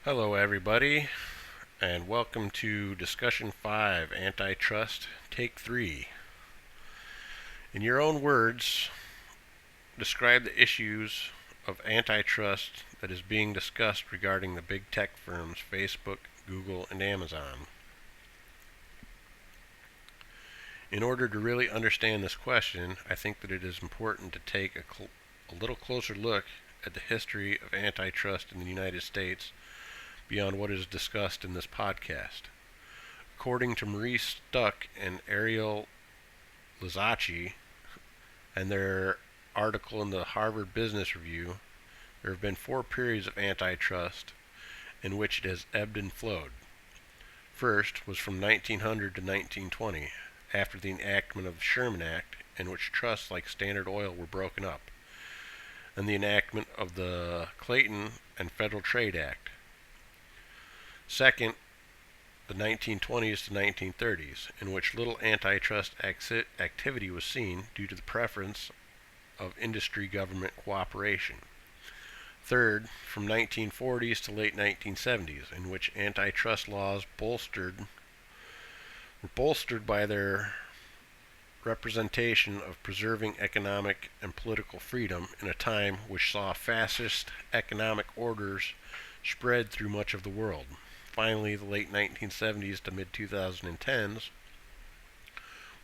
Hello, everybody, and welcome to Discussion 5 Antitrust, Take 3. In your own words, describe the issues of antitrust that is being discussed regarding the big tech firms Facebook, Google, and Amazon. In order to really understand this question, I think that it is important to take a little closer look at the history of antitrust in the United States beyond what is discussed in this podcast. According to Maurice Stuck and Ariel Lizacci and their article in the Harvard Business Review, there have been 4 periods of antitrust in which it has ebbed and flowed. First was from 1900 to 1920, after the enactment of the Sherman Act, in which trusts like Standard Oil were broken up, and the enactment of the Clayton and Federal Trade Act. Second, the 1920s to 1930s, in which little antitrust activity was seen due to the preference of industry-government cooperation. Third, from 1940s to late 1970s, in which antitrust laws were bolstered by their representation of preserving economic and political freedom in a time which saw fascist economic orders spread through much of the world. Finally, the late 1970s to mid-2010s,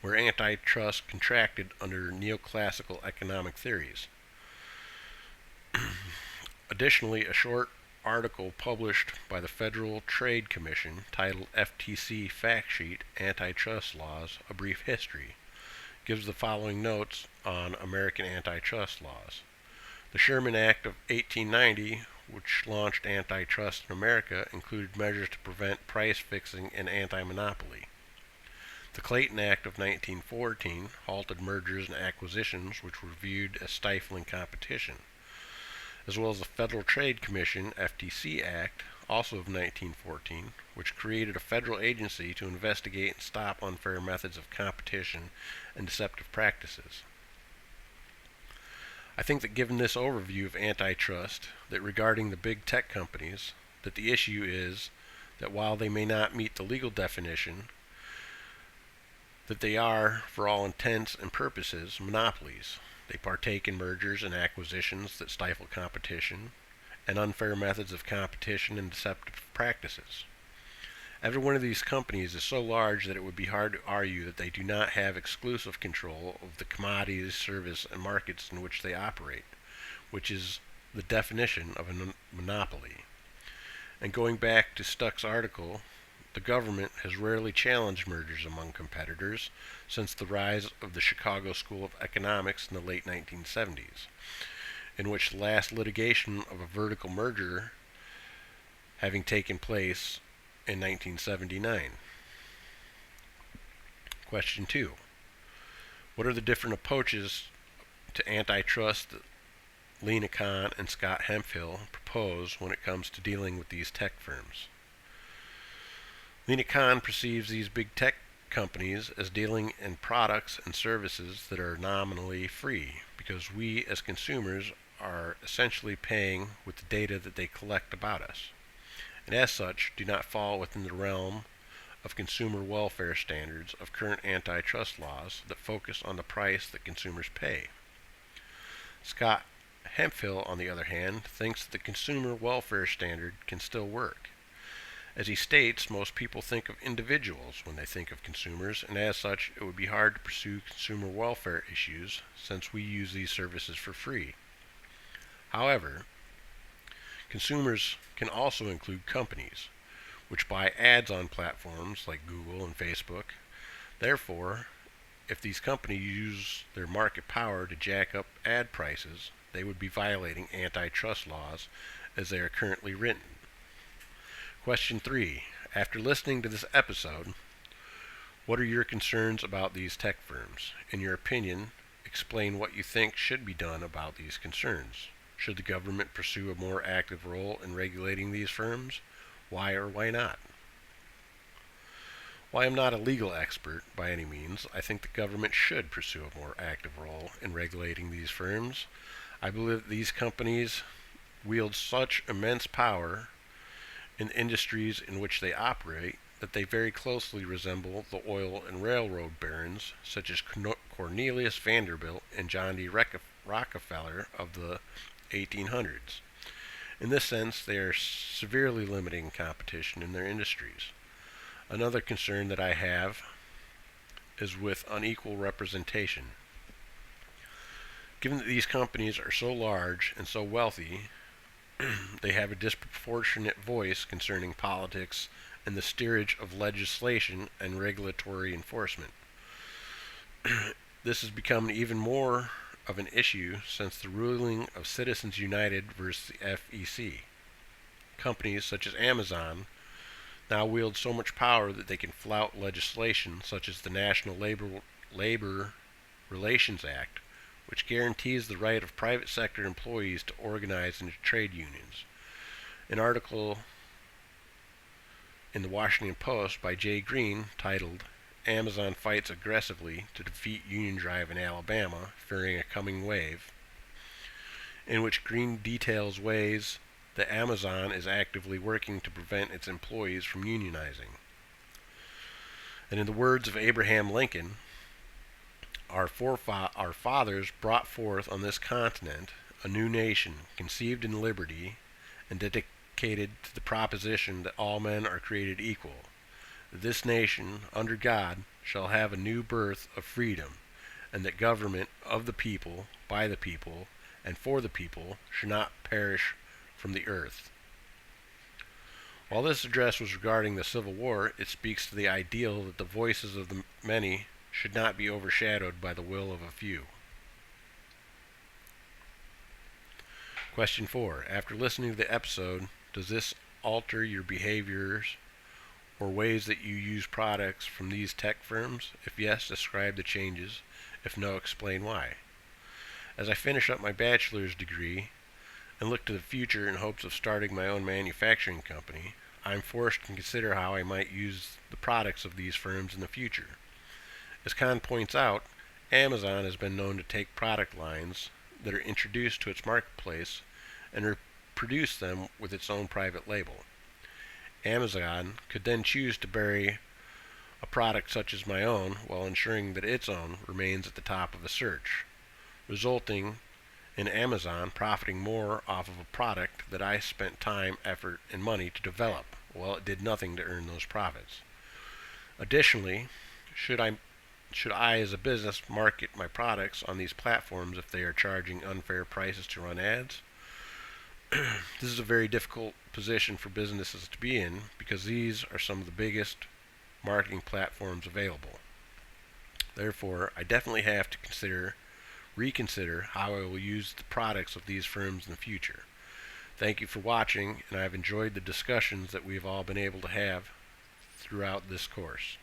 where antitrust contracted under neoclassical economic theories. Additionally, a short article published by the Federal Trade Commission titled FTC Fact Sheet Antitrust Laws, A Brief History, gives the following notes on American antitrust laws. The Sherman Act of 1890, which launched antitrust in America, included measures to prevent price fixing and anti-monopoly. The Clayton Act of 1914 halted mergers and acquisitions which were viewed as stifling competition, as well as the Federal Trade Commission FTC Act, also of 1914, which created a federal agency to investigate and stop unfair methods of competition and deceptive practices. I think that given this overview of antitrust, that regarding the big tech companies, that the issue is that while they may not meet the legal definition, that they are, for all intents and purposes, monopolies. They partake in mergers and acquisitions that stifle competition, and unfair methods of competition and deceptive practices. Every one of these companies is so large that it would be hard to argue that they do not have exclusive control of the commodities, service, and markets in which they operate, which is the definition of a monopoly. And going back to Stuck's article, the government has rarely challenged mergers among competitors since the rise of the Chicago School of Economics in the late 1970s, in which the last litigation of a vertical merger having taken place in 1979. Question 2. What are the different approaches to antitrust that Lena Kahn and Scott Hemphill propose when it comes to dealing with these tech firms? Lena Kahn perceives these big tech companies as dealing in products and services that are nominally free, because we as consumers are essentially paying with the data that they collect about us, and as such do not fall within the realm of consumer welfare standards of current antitrust laws that focus on the price that consumers pay. Scott Hemphill, on the other hand, thinks that the consumer welfare standard can still work. As he states, most people think of individuals when they think of consumers, and as such, it would be hard to pursue consumer welfare issues since we use these services for free. However, consumers can also include companies, which buy ads on platforms like Google and Facebook. Therefore, if these companies use their market power to jack up ad prices, they would be violating antitrust laws as they are currently written. Question 3. After listening to this episode, what are your concerns about these tech firms? In your opinion, explain what you think should be done about these concerns. Should the government pursue a more active role in regulating these firms? Why or why not? While I am not a legal expert by any means, I think the government should pursue a more active role in regulating these firms. I believe that these companies wield such immense power in the industries in which they operate that they very closely resemble the oil and railroad barons such as Cornelius Vanderbilt and John D. Rockefeller of the 1800s. In this sense, they are severely limiting competition in their industries. Another concern that I have is with unequal representation. Given that these companies are so large and so wealthy, they have a disproportionate voice concerning politics and the steerage of legislation and regulatory enforcement. This has become even more of an issue since the ruling of Citizens United versus the FEC. Companies such as Amazon now wield so much power that they can flout legislation such as the National Labor Relations Act, which guarantees the right of private sector employees to organize into trade unions. An article in the Washington Post by Jay Green titled Amazon Fights Aggressively to Defeat Union Drive in Alabama, Fearing a Coming Wave, in which Green details ways that Amazon is actively working to prevent its employees from unionizing. And in the words of Abraham Lincoln, our fathers brought forth on this continent a new nation, conceived in liberty, and dedicated to the proposition that all men are created equal. This nation, under God, shall have a new birth of freedom, and that government of the people, by the people, and for the people should not perish from the earth. While this address was regarding the Civil War, it speaks to the ideal that the voices of the many should not be overshadowed by the will of a few. Question 4. After listening to the episode, does this alter your behaviors or ways that you use products from these tech firms? If yes, describe the changes. If no, explain why. As I finish up my bachelor's degree and look to the future in hopes of starting my own manufacturing company, I'm forced to consider how I might use the products of these firms in the future. As Kahn points out, Amazon has been known to take product lines that are introduced to its marketplace and reproduce them with its own private label. Amazon could then choose to bury a product such as my own while ensuring that its own remains at the top of the search, resulting in Amazon profiting more off of a product that I spent time, effort, and money to develop, while it did nothing to earn those profits. Additionally, should I as a business market my products on these platforms if they are charging unfair prices to run ads? This is a very difficult position for businesses to be in because these are some of the biggest marketing platforms available. Therefore, I definitely have to reconsider how I will use the products of these firms in the future. Thank you for watching, and I've enjoyed the discussions that we've all been able to have throughout this course.